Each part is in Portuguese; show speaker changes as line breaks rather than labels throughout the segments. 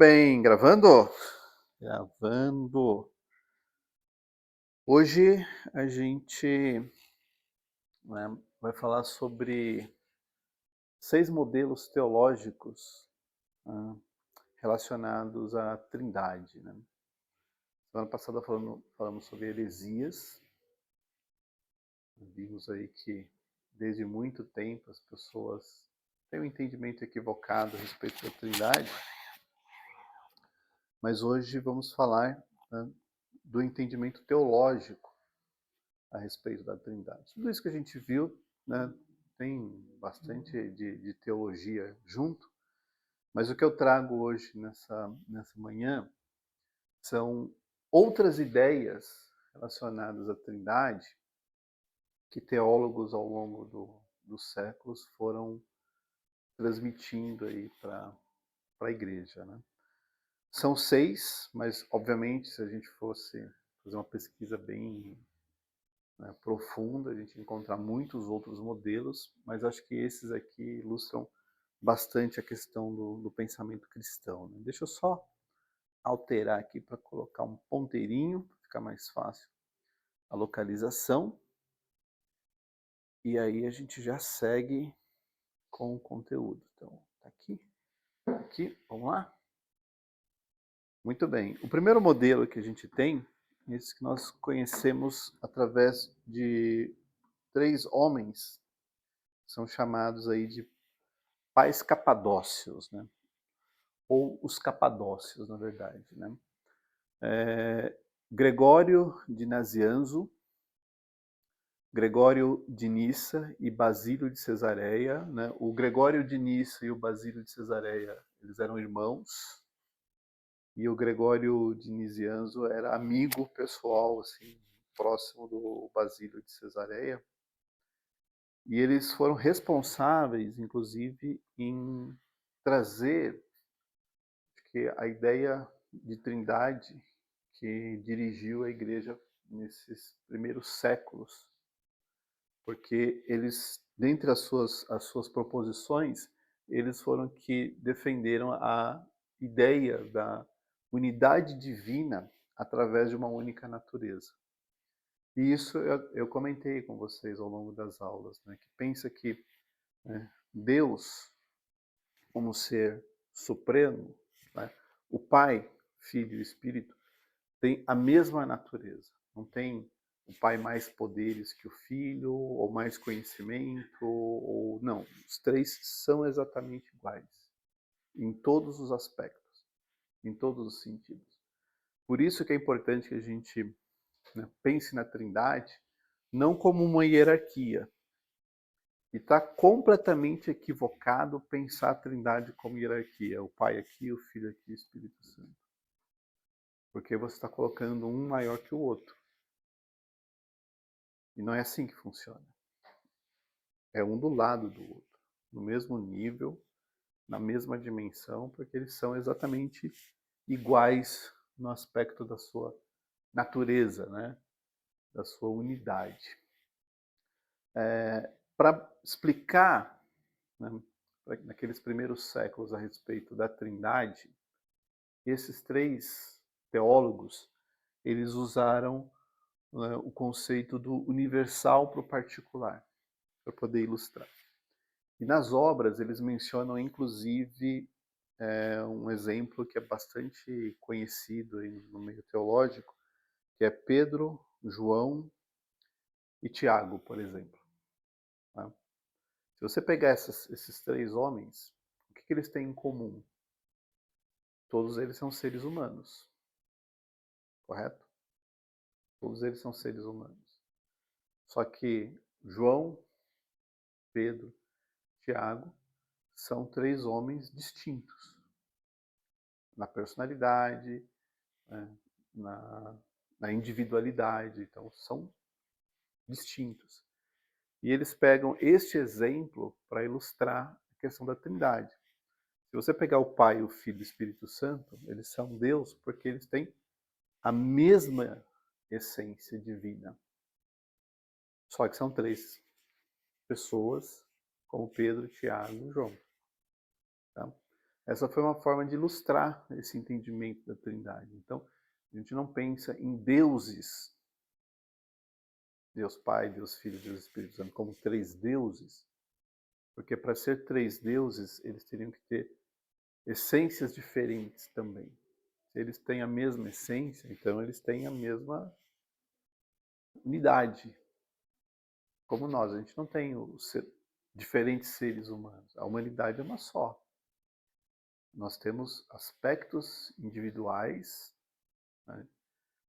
bem, gravando? Gravando. Hoje a gente, vai falar sobre 6 modelos teológicos, né, relacionados à Trindade, né. Semana passada falamos sobre heresias. Vimos aí que desde muito tempo as pessoas têm um entendimento equivocado a respeito da Trindade, mas hoje vamos falar, né, do entendimento teológico a respeito da Trindade. Tudo isso que a gente viu, né, tem bastante de teologia junto, mas o que eu trago hoje nessa manhã são outras ideias relacionadas à Trindade que teólogos ao longo dos séculos foram transmitindo aí para a igreja, né? São 6, mas obviamente se a gente fosse fazer uma pesquisa bem, né, profunda, a gente encontrar muitos outros modelos, mas acho que esses aqui ilustram bastante a questão do pensamento cristão, né? Deixa eu só alterar aqui para colocar um ponteirinho, para ficar mais fácil a localização. E aí a gente já segue com o conteúdo. Então, tá aqui, vamos lá? Muito bem. O primeiro modelo que a gente tem, esse que nós conhecemos através de 3 homens, são chamados aí de pais capadócios, né? Ou os capadócios, na verdade, né? Gregório de Nazianzo, Gregório de Nissa e Basílio de Cesareia, né? O Gregório de Nissa e o Basílio de Cesareia, eles eram irmãos, e o Gregório de Nazianzo era amigo pessoal, assim, próximo do Basílio de Cesareia, e eles foram responsáveis, inclusive, em trazer que a ideia de trindade que dirigiu a igreja nesses primeiros séculos, porque eles, dentre as suas proposições, eles foram que defenderam a ideia da unidade divina através de uma única natureza. E isso eu comentei com vocês ao longo das aulas, né, que pensa que, né, Deus, como ser supremo, né, o Pai, Filho e Espírito, tem a mesma natureza. Não tem o pai mais poderes que o filho, ou mais conhecimento, ou não. Os 3 são exatamente iguais, em todos os aspectos, em todos os sentidos. Por isso que é importante que a gente, né, pense na Trindade não como uma hierarquia. E está completamente equivocado pensar a Trindade como hierarquia. O Pai aqui, o Filho aqui, o Espírito Santo. Porque você está colocando um maior que o outro. E não é assim que funciona. É um do lado do outro, no mesmo nível, na mesma dimensão, porque eles são exatamente iguais no aspecto da sua natureza, né? Da sua unidade. Para explicar, né, naqueles primeiros séculos a respeito da Trindade, esses 3 teólogos, eles usaram, né, o conceito do universal para o particular, para poder ilustrar. E nas obras eles mencionam, inclusive, um exemplo que é bastante conhecido aí no meio teológico, que é Pedro, João e Tiago, por exemplo. Tá? Se você pegar esses 3 homens, o que eles têm em comum? Todos eles são seres humanos, correto? Todos eles são seres humanos. Só que João, Pedro, Tiago são 3 homens distintos na personalidade, né, na individualidade, então são distintos. E eles pegam este exemplo para ilustrar a questão da Trindade. Se você pegar o Pai, o Filho e o Espírito Santo, eles são Deus porque eles têm a mesma essência divina. Só que são 3 pessoas, como Pedro, Tiago e João. Tá? essa foi uma forma de ilustrar esse entendimento da Trindade. Então, a gente não pensa em deuses, Deus Pai, Deus Filho, Deus Espírito Santo, como três deuses, porque para ser três deuses, eles teriam que ter essências diferentes também. Se eles têm a mesma essência, então eles têm a mesma unidade. Como nós, a gente não tem diferentes seres humanos. A humanidade é uma só. Nós temos aspectos individuais, né,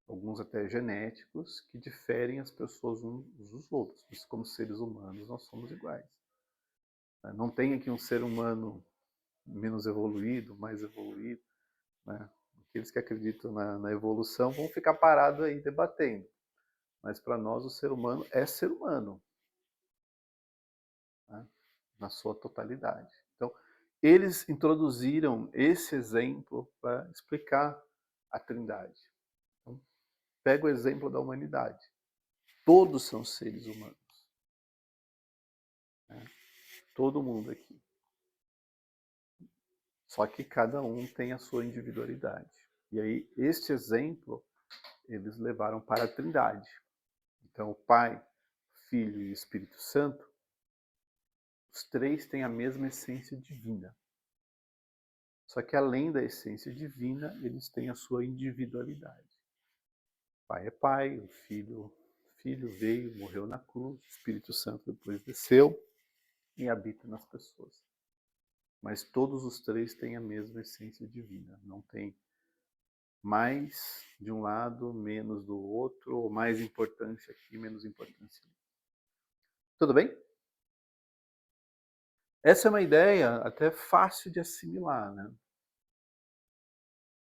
alguns até genéticos, que diferem as pessoas uns dos outros. Mas como seres humanos, nós somos iguais. Não tem aqui um ser humano menos evoluído, mais evoluído. Né? Aqueles que acreditam na evolução vão ficar parados aí debatendo. Mas para nós o ser humano é ser humano, né? Na sua totalidade. Então, eles introduziram esse exemplo para explicar a Trindade. Então, pega o exemplo da humanidade. Todos são seres humanos. Né? Todo mundo aqui. Só que cada um tem a sua individualidade. E aí, este exemplo, eles levaram para a Trindade. Então, o Pai, Filho e Espírito Santo, os três têm a mesma essência divina. Só que além da essência divina, eles têm a sua individualidade. O Pai é Pai, o Filho veio, morreu na cruz, o Espírito Santo depois desceu e habita nas pessoas. Mas todos os três têm a mesma essência divina. Não tem mais de um lado, menos do outro, ou mais importância aqui, menos importância ali. Tudo bem? Essa é uma ideia até fácil de assimilar, né?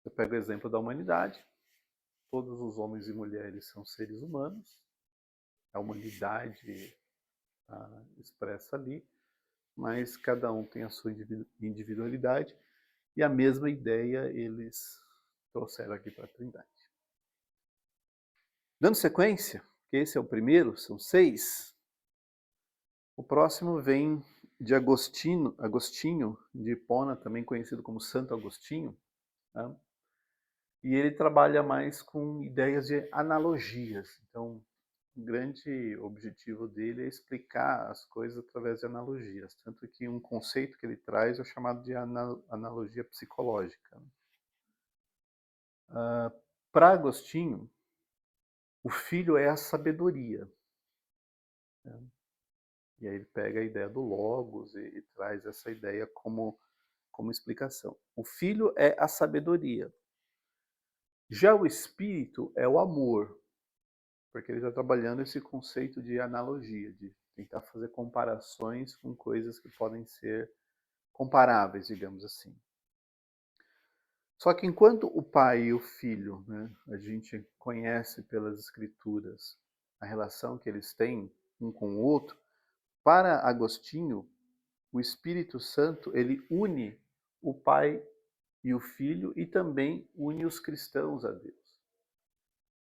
Eu pego o exemplo da humanidade. Todos os homens e mulheres são seres humanos. A humanidade expressa ali, mas cada um tem a sua individualidade e a mesma ideia eles trouxeram aqui para a Trindade. Dando sequência, que esse é o primeiro, são 6, o próximo vem de Agostinho de Hipona, também conhecido como Santo Agostinho, né? E ele trabalha mais com ideias de analogias. Então, o grande objetivo dele é explicar as coisas através de analogias. Tanto que um conceito que ele traz é chamado de analogia psicológica. Para Agostinho, o filho é a sabedoria. Né? E aí ele pega a ideia do logos e traz essa ideia como explicação. O filho é a sabedoria. Já o espírito é o amor, porque ele está trabalhando esse conceito de analogia, de tentar fazer comparações com coisas que podem ser comparáveis, digamos assim. Só que enquanto o pai e o filho, né, a gente conhece pelas escrituras a relação que eles têm um com o outro, para Agostinho, o Espírito Santo ele une o pai e o filho e também une os cristãos a Deus.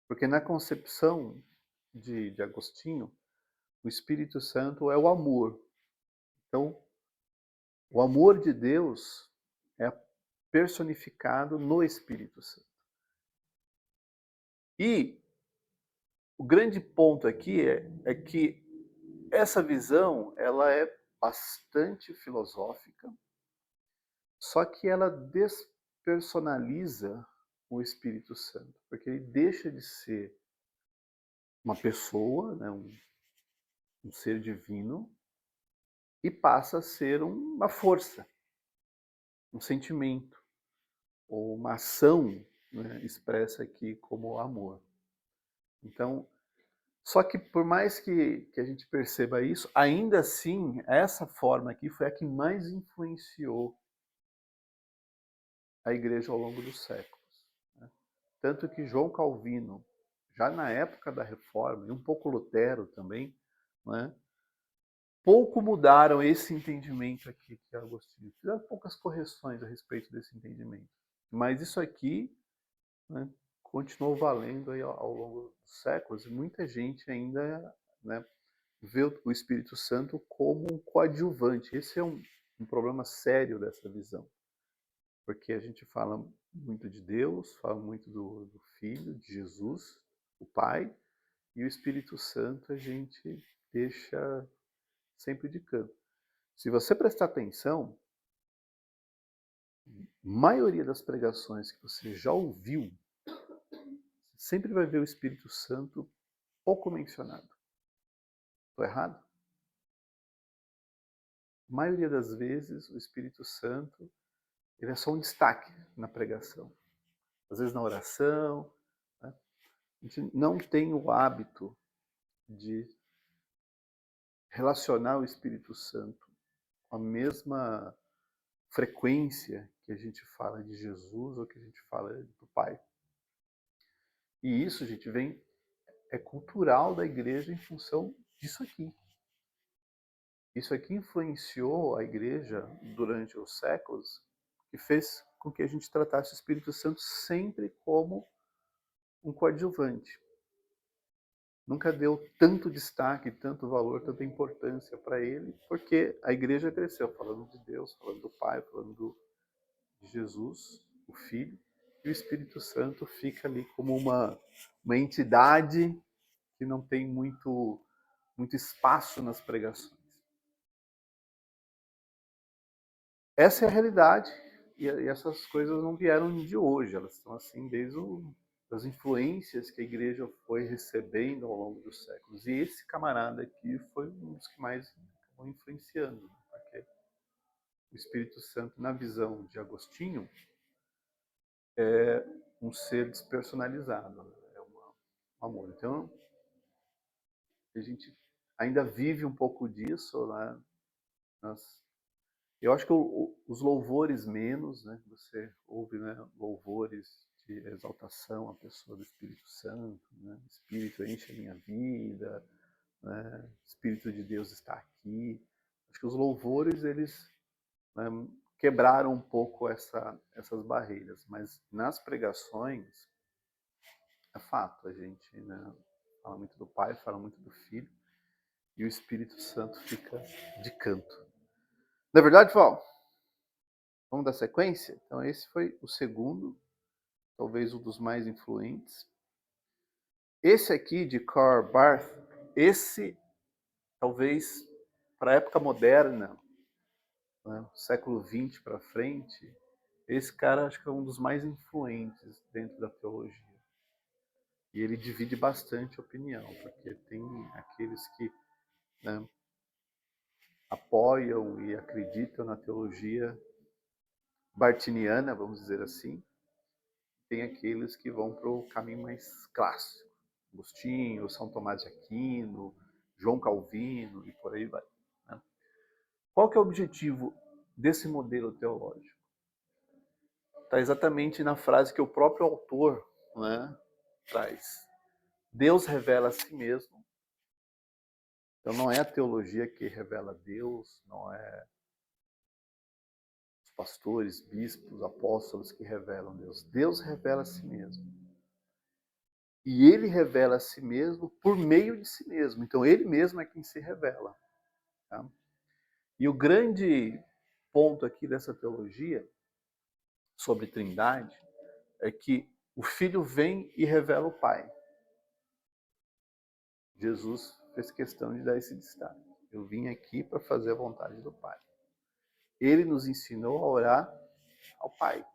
Porque na concepção de Agostinho, o Espírito Santo é o amor. Então, o amor de Deus é personificado no Espírito Santo. E o grande ponto aqui é que essa visão ela é bastante filosófica, só que ela despersonaliza o Espírito Santo, porque ele deixa de ser uma pessoa, né, um ser divino, e passa a ser uma força, um sentimento, ou uma ação, né, expressa aqui como amor. Então, só que por mais que a gente perceba isso, ainda assim, essa forma aqui foi a que mais influenciou a igreja ao longo dos séculos. Né? Tanto que João Calvino, já na época da Reforma, e um pouco Lutero também, né, pouco mudaram esse entendimento aqui que Agostinho. Fizeram poucas correções a respeito desse entendimento. Mas isso aqui, né, continuou valendo aí ao longo dos séculos, e muita gente ainda, né, vê o Espírito Santo como um coadjuvante. Esse é um problema sério dessa visão. porque a gente fala muito de Deus, fala muito do Filho, de Jesus, o Pai, e o Espírito Santo a gente deixa sempre de canto. Se você prestar atenção, maioria das pregações que você já ouviu, sempre vai ver o Espírito Santo pouco mencionado. Estou errado? A maioria das vezes, o Espírito Santo ele é só um destaque na pregação. Às vezes na oração. Né? A gente não tem o hábito de relacionar o Espírito Santo com a mesma frequência que a gente fala de Jesus ou que a gente fala do Pai. E isso, gente, é cultural da igreja em função disso aqui. Isso aqui influenciou a igreja durante os séculos e fez com que a gente tratasse o Espírito Santo sempre como um coadjuvante. Nunca deu tanto destaque, tanto valor, tanta importância para ele, porque a igreja cresceu falando de Deus, falando do Pai, falando de Jesus, o Filho, e o Espírito Santo fica ali como uma entidade que não tem muito espaço nas pregações. Essa é a realidade, e essas coisas não vieram de hoje, elas estão assim desde as influências que a igreja foi recebendo ao longo dos séculos. E esse camarada aqui foi um dos que mais acabou influenciando, porque o Espírito Santo, na visão de Agostinho, é um ser despersonalizado, é um amor. Então, a gente ainda vive um pouco disso, né? Eu acho que os louvores menos, né? Você ouve, né, louvores de exaltação à pessoa do Espírito Santo, né? Espírito enche a minha vida, né? Espírito de Deus está aqui. Acho que os louvores eles, né, quebraram um pouco essas barreiras, mas nas pregações é fato, a gente, né, fala muito do Pai, fala muito do Filho e o Espírito Santo fica de canto. Na verdade, Val, vamos dar sequência? Então, esse foi o segundo, talvez um dos mais influentes. Esse aqui, de Karl Barth, esse, talvez, para a época moderna, né, século XX para frente, esse cara acho que é um dos mais influentes dentro da teologia. E ele divide bastante opinião, porque tem aqueles que, né, apoiam e acreditam na teologia bartiniana, vamos dizer assim, tem aqueles que vão para o caminho mais clássico. Agostinho, São Tomás de Aquino, João Calvino e por aí vai. Né? Qual que é o objetivo desse modelo teológico? Está exatamente na frase que o próprio autor, né, traz. Deus revela a si mesmo. Então não é a teologia que revela Deus, não é os pastores, bispos, apóstolos que revelam Deus. Deus revela a si mesmo. E ele revela a si mesmo por meio de si mesmo. Então ele mesmo é quem se revela. Tá? E o grande ponto aqui dessa teologia sobre Trindade é que o Filho vem e revela o Pai. Jesus fez questão de dar esse destaque. Eu vim aqui para fazer a vontade do Pai. Ele nos ensinou a orar ao Pai.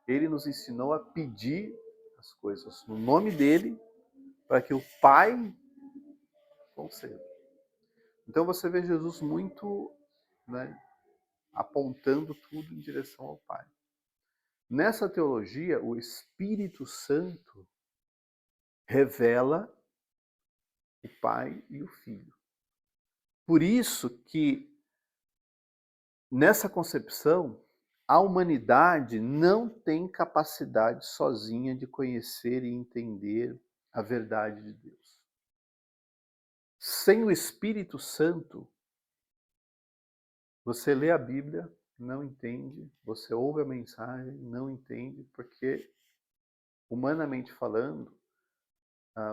Ele nos ensinou a pedir as coisas no nome dele para que o Pai conceda. Então você vê Jesus muito, né, apontando tudo em direção ao Pai. Nessa teologia, o Espírito Santo revela o Pai e o Filho. Por isso que, nessa concepção, a humanidade não tem capacidade sozinha de conhecer e entender a verdade de Deus. Sem o Espírito Santo, você lê a Bíblia, não entende, você ouve a mensagem, não entende, porque, humanamente falando,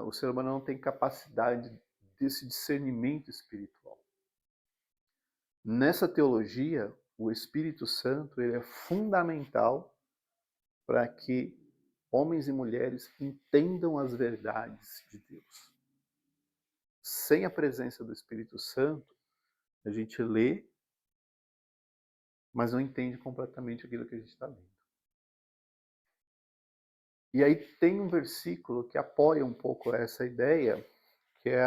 o ser humano não tem capacidade desse discernimento espiritual. Nessa teologia, o Espírito Santo ele é fundamental para que homens e mulheres entendam as verdades de Deus. Sem a presença do Espírito Santo, a gente lê, mas não entende completamente aquilo que a gente está lendo. E aí tem um versículo que apoia um pouco essa ideia, que é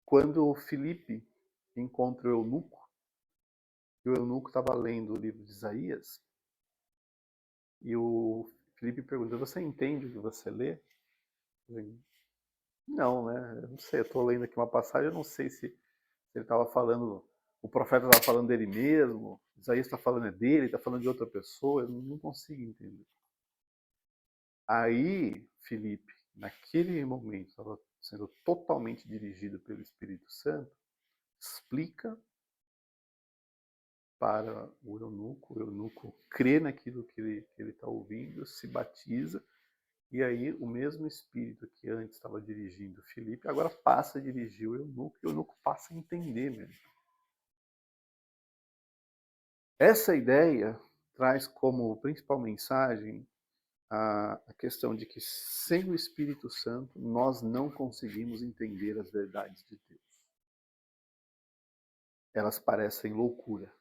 quando Filipe encontra o eunuco, e o eunuco estava lendo o livro de Isaías, e o Filipe pergunta, você entende o que você lê? Não, né? Eu não sei, eu estou lendo aqui uma passagem, eu não sei se ele estava falando, o profeta estava falando dele mesmo, Isaías está falando dele, está falando de outra pessoa, eu não consigo entender. Aí, Filipe, naquele momento, estava sendo totalmente dirigido pelo Espírito Santo, explica para o eunuco crê naquilo que ele está ouvindo, se batiza, e aí o mesmo Espírito que antes estava dirigindo Filipe, agora passa a dirigir o eunuco passa a entender mesmo. Essa ideia traz como principal mensagem a questão de que sem o Espírito Santo nós não conseguimos entender as verdades de Deus. Elas parecem loucura,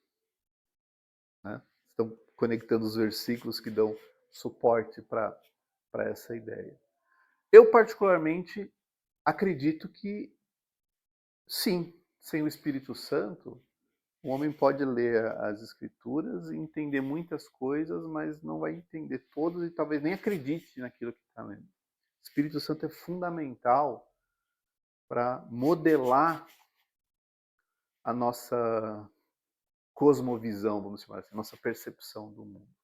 né? Estão conectando os versículos que dão suporte para essa ideia. Eu particularmente acredito que sim, sem o Espírito Santo, o homem pode ler as Escrituras e entender muitas coisas, mas não vai entender todas e talvez nem acredite naquilo que está lendo. O Espírito Santo é fundamental para modelar a nossa cosmovisão, vamos chamar assim, a nossa percepção do mundo.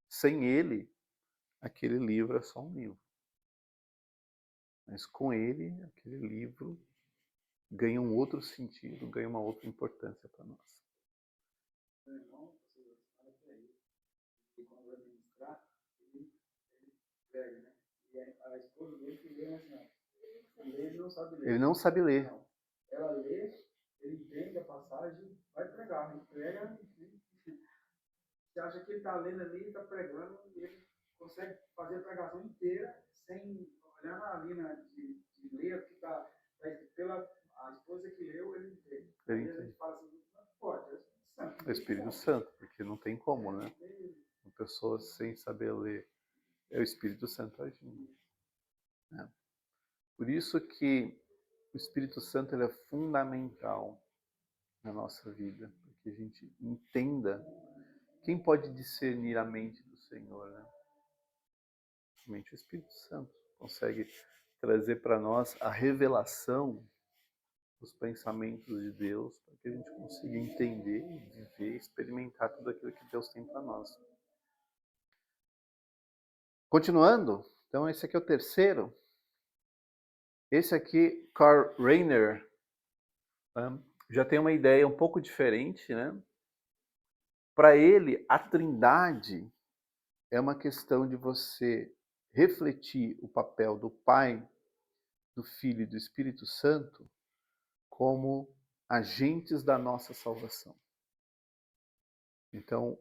Sem ele, aquele livro é só um livro. Mas com ele, aquele livro ganha um outro sentido, ganha uma outra importância para nós.
Meu irmão, fala para ele, que quando vai ministrar, ele prega, né? E a esposa dele que lê, assim, ó, ele não sabe ler.
Ele não sabe ler.
Não. Ela lê, ele entende a passagem, vai pregar, né? Prega, você acha que ele está lendo ali, está pregando, e ele consegue fazer a pregação inteira sem olhar ali de ler o que está pela a esposa que leu, ele entende. Aí a gente fala assim, não pode,
é o Espírito Santo, porque não tem como, né? Uma pessoa sem saber ler é o Espírito Santo agindo. Né? Por isso que o Espírito Santo ele é fundamental na nossa vida, para que a gente entenda quem pode discernir a mente do Senhor, né? Somente o Espírito Santo consegue trazer para nós a revelação dos pensamentos de Deus, para que a gente consiga entender, viver, experimentar tudo aquilo que Deus tem para nós. Continuando, então esse aqui é o terceiro. Esse aqui, Karl Rahner, já tem uma ideia um pouco diferente, né? Para ele, a Trindade é uma questão de você refletir o papel do Pai, do Filho e do Espírito Santo como agentes da nossa salvação. Então,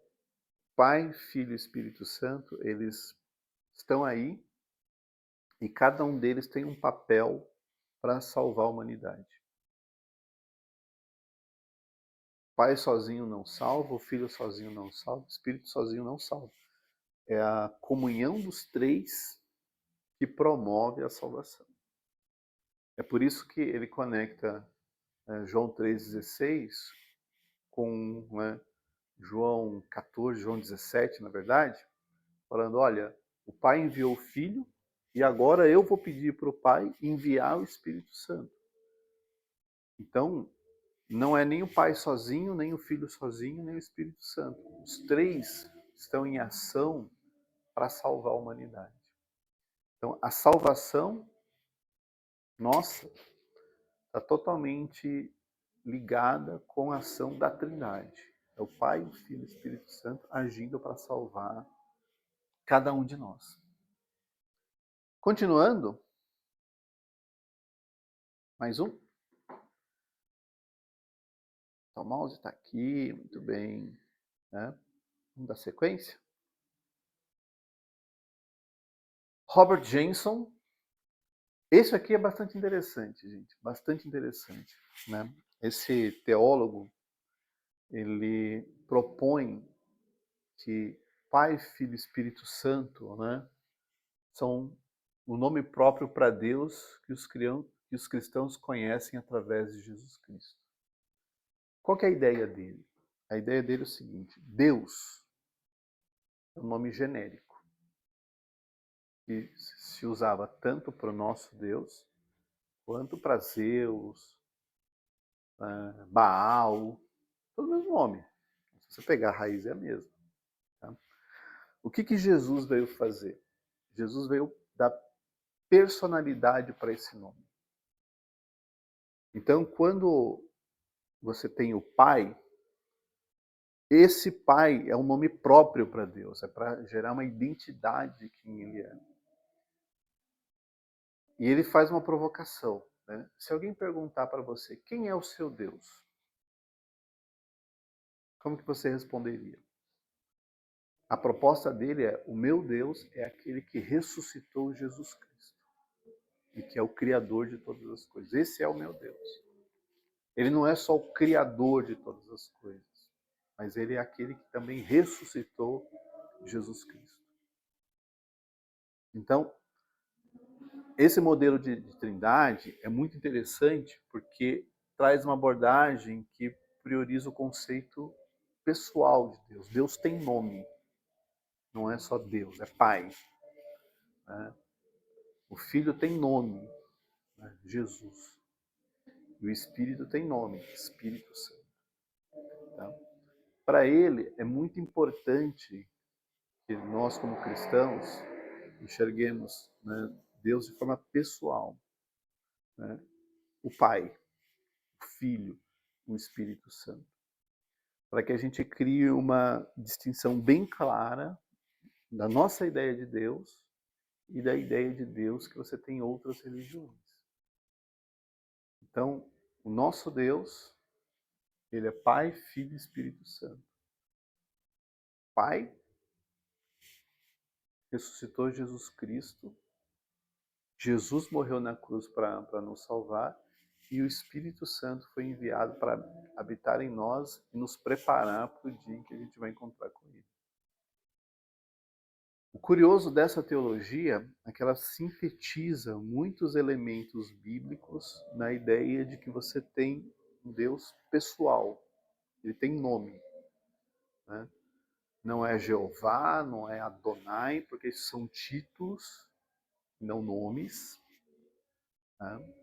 Pai, Filho e Espírito Santo, eles estão aí e cada um deles tem um papel para salvar a humanidade. O Pai sozinho não salva, o Filho sozinho não salva, o Espírito sozinho não salva. É a comunhão dos três que promove a salvação. É por isso que ele conecta João 3,16 com João 14, João 17, na verdade, falando, olha, o Pai enviou o Filho e agora eu vou pedir para o Pai enviar o Espírito Santo. Então, não é nem o Pai sozinho, nem o Filho sozinho, nem o Espírito Santo. Os três estão em ação para salvar a humanidade. Então, a salvação nossa está totalmente ligada com a ação da Trindade. É o Pai, o Filho e o Espírito Santo agindo para salvar cada um de nós. Continuando, mais um. Então, o mouse está aqui, muito bem. Né? Vamos dar sequência? Robert Jenson. Esse aqui é bastante interessante, gente. Bastante interessante. Né? Esse teólogo, ele propõe que Pai, Filho e Espírito Santo, né, são o nome próprio para Deus que os cristãos conhecem através de Jesus Cristo. Qual que é a ideia dele? A ideia dele é o seguinte: Deus é um nome genérico que se usava tanto para o nosso Deus quanto para Zeus, Baal, todo o mesmo nome. Se você pegar a raiz é a mesma. Tá? O que Jesus veio fazer? Jesus veio dar personalidade para esse nome. Então, quando você tem o Pai, esse Pai é um nome próprio para Deus, é para gerar uma identidade de quem Ele é. E ele faz uma provocação. Né? Se alguém perguntar para você, quem é o seu Deus? Como que você responderia? A proposta dele é, o meu Deus é aquele que ressuscitou Jesus Cristo. E que é o Criador de todas as coisas. Esse é o meu Deus. Ele não é só o Criador de todas as coisas, mas ele é aquele que também ressuscitou Jesus Cristo. Então, esse modelo de trindade é muito interessante porque traz uma abordagem que prioriza o conceito pessoal de Deus. Deus tem nome, não é só Deus, é Pai. Né? O Filho tem nome, né? Jesus. E o Espírito tem nome, Espírito Santo. Tá? Para ele, é muito importante que nós, como cristãos, enxerguemos, né, Deus de forma pessoal. Né? O Pai, o Filho, o Espírito Santo. Para que a gente crie uma distinção bem clara da nossa ideia de Deus e da ideia de Deus que você tem em outras religiões. Então, o nosso Deus, ele é Pai, Filho e Espírito Santo. Pai ressuscitou Jesus Cristo, Jesus morreu na cruz para nos salvar, e o Espírito Santo foi enviado para habitar em nós e nos preparar para o dia em que a gente vai encontrar com Ele. O curioso dessa teologia é que ela sintetiza muitos elementos bíblicos na ideia de que você tem um Deus pessoal, ele tem nome. Né? Não é Jeová, não é Adonai, porque esses são títulos, não nomes. Né?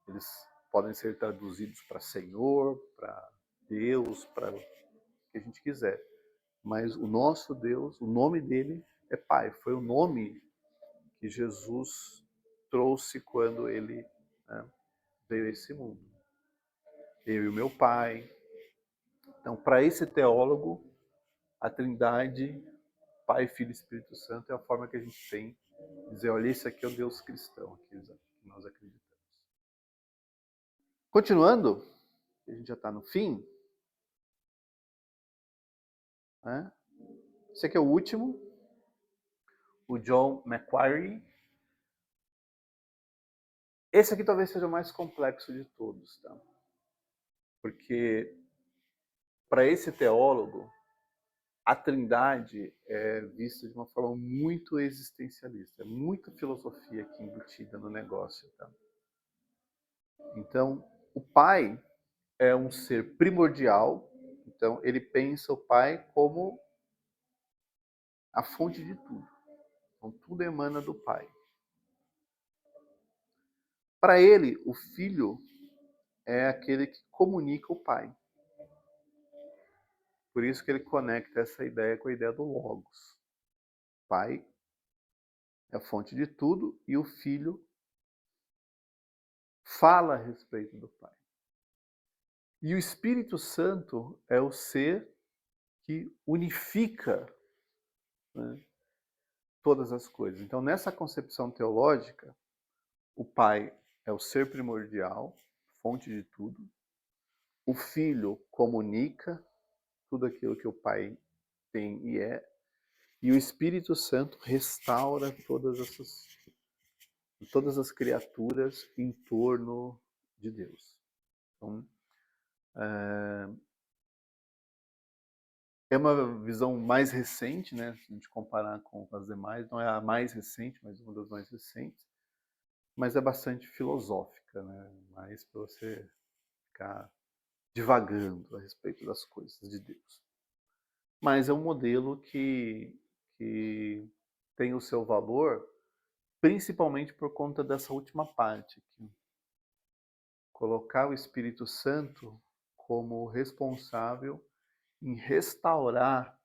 Eles podem ser traduzidos para Senhor, para Deus, para o que a gente quiser. Mas o nosso Deus, o nome dele é Pai. Foi o nome que Jesus trouxe quando ele, né, veio a esse mundo. Eu e o meu Pai. Então, para esse teólogo, a Trindade, Pai, Filho e Espírito Santo, é a forma que a gente tem de dizer, olha, esse aqui é o Deus cristão, que nós acreditamos. Continuando, a gente já está no fim. Né? Esse aqui é o último, o John Macquarie. Esse aqui talvez seja o mais complexo de todos, tá? Porque para esse teólogo, a Trindade é vista de uma forma muito existencialista. É muita filosofia aqui embutida no negócio. Tá? Então, o Pai é um ser primordial. Então, ele pensa o Pai como a fonte de tudo. Então, tudo emana do Pai. Para ele, o Filho é aquele que comunica o Pai. Por isso que ele conecta essa ideia com a ideia do Logos. Pai é a fonte de tudo e o Filho fala a respeito do Pai. E o Espírito Santo é o ser que unifica, né, todas as coisas. Então, nessa concepção teológica, o Pai é o ser primordial, fonte de tudo. O Filho comunica tudo aquilo que o Pai tem e é, e o Espírito Santo restaura todas as criaturas em torno de Deus. Então, é uma visão mais recente, né? Se a gente comparar com as demais, não é a mais recente, mas uma das mais recentes, mas é bastante filosófica, né? Mais para você ficar divagando a respeito das coisas de Deus. Mas é um modelo que tem o seu valor, principalmente por conta dessa última parte aqui. Colocar o Espírito Santo como responsável em restaurar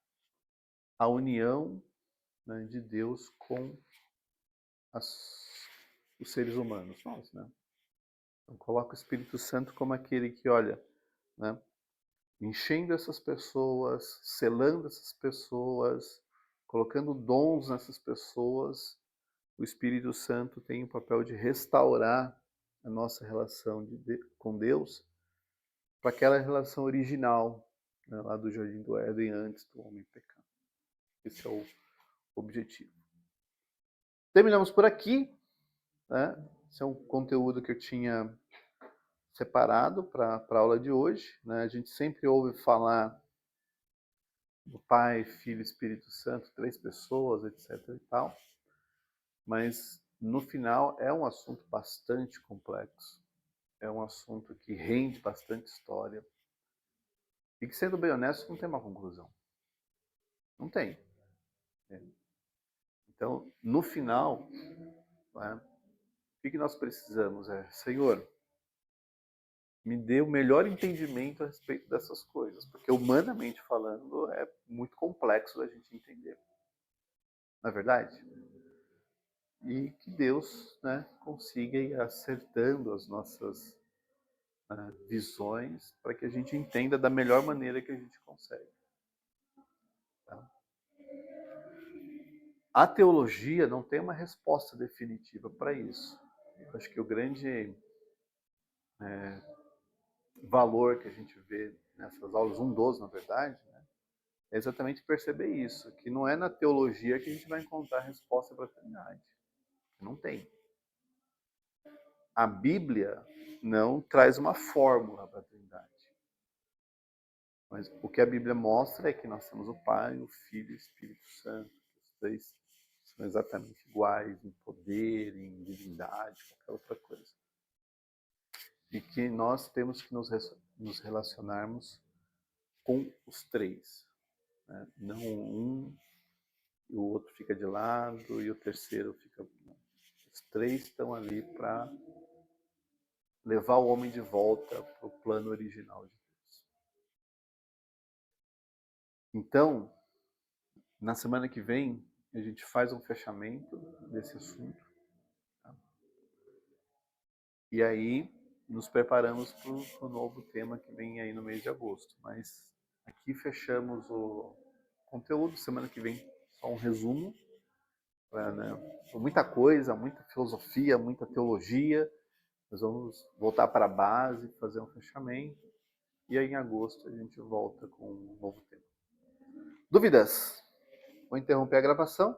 a união, né, de Deus com os seres humanos, nós, né? Então coloca o Espírito Santo como aquele que, olha, né, enchendo essas pessoas, selando essas pessoas, colocando dons nessas pessoas. O Espírito Santo tem o papel de restaurar a nossa relação com Deus para aquela relação original, né, lá do Jardim do Éden, antes do homem pecar. Esse é o objetivo. Terminamos por aqui, né? Esse é um conteúdo que eu tinha separado para a aula de hoje, né? A gente sempre ouve falar do Pai, Filho e Espírito Santo, 3 pessoas, etc. e tal, mas no final é um assunto bastante complexo, é um assunto que rende bastante história e que, sendo bem honesto, não tem uma conclusão. Não tem. Então, no final, né, o que nós precisamos é, Senhor, me dê o melhor entendimento a respeito dessas coisas, porque humanamente falando é muito complexo da gente entender. Não é verdade? E que Deus, né, consiga ir acertando as nossas visões para que a gente entenda da melhor maneira que a gente consegue. Tá? A teologia não tem uma resposta definitiva para isso. Eu acho que o grande valor que a gente vê nessas aulas, 1 dos, na verdade, né, é exatamente perceber isso, que não é na teologia que a gente vai encontrar a resposta para a Trindade. Não tem. A Bíblia não traz uma fórmula para a Trindade. Mas o que a Bíblia mostra é que nós temos o Pai, o Filho e o Espírito Santo. Os 3 são exatamente iguais em poder, em divindade, qualquer outra coisa. E que nós temos que nos relacionarmos com os 3. Né? Não um e o outro fica de lado e o terceiro fica... Os 3 estão ali para levar o homem de volta para o plano original de Deus. Então, na semana que vem, a gente faz um fechamento desse assunto. Tá? E aí, nos preparamos para o novo tema que vem aí no mês de agosto. Mas aqui fechamos o conteúdo. Semana que vem, só um resumo. Né? Muita coisa, muita filosofia, muita teologia. Nós vamos voltar para a base, fazer um fechamento. E aí, em agosto, a gente volta com um novo tema. Dúvidas? Vou interromper a gravação.